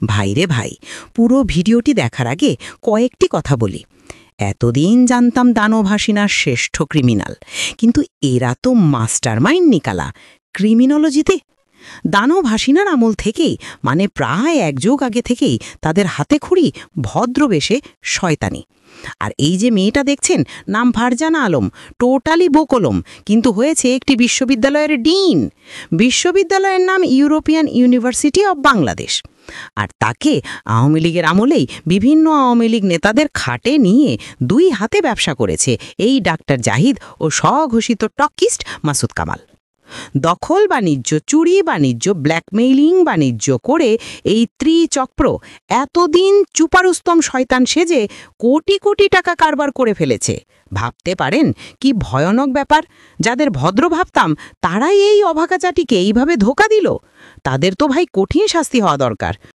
ভাইরে ভাই, পুরো ভিডিওটি দেখার আগে কয়েকটি কথা বলি। এতদিন জানতাম দানব হাসিনার শ্রেষ্ঠ ক্রিমিনাল, কিন্তু এরা তো মাস্টারমাইন্ড নিকালা ক্রিমিনোলজিতে। দানব হাসিনার আমল থেকেই, মানে প্রায় এক যুগ আগে থেকেই তাদের হাতে খড়ি ভদ্রবেশে শয়তানি। আর এই যে মেয়েটা দেখছেন, নাম ফারজানা আলম, টোটালি বোকলম, কিন্তু হয়েছে একটি বিশ্ববিদ্যালয়ের ডিন। বিশ্ববিদ্যালয়ের নাম ইউরোপিয়ান ইউনিভার্সিটি অব বাংলাদেশ। আর তাকে আওয়ামী লীগের আমলেই বিভিন্ন আওয়ামী লীগ নেতাদের খাটে নিয়ে 2 হাতে ব্যবসা করেছে এই ডাক্তার জাহিদ ও স্বঘোষিত টকিস্ট মাসুদ কামাল। দখল বাণিজ্য, চুরি বাণিজ্য, ব্ল্যাকমেইলিং বাণিজ্য করে এই ত্রিচক্র এতদিন চুপারুস্তম শয়তান সেজে কোটি কোটি টাকা কারবার করে ফেলেছে। ভাবতে পারেন কি ভয়ানক ব্যাপার? যাদের ভদ্র ভাবতাম তারাই এই অভাগাচাটিকে এইভাবে ধোঁকা দিল। তাদের তো ভাই কঠিন শাস্তি হওয়া দরকার।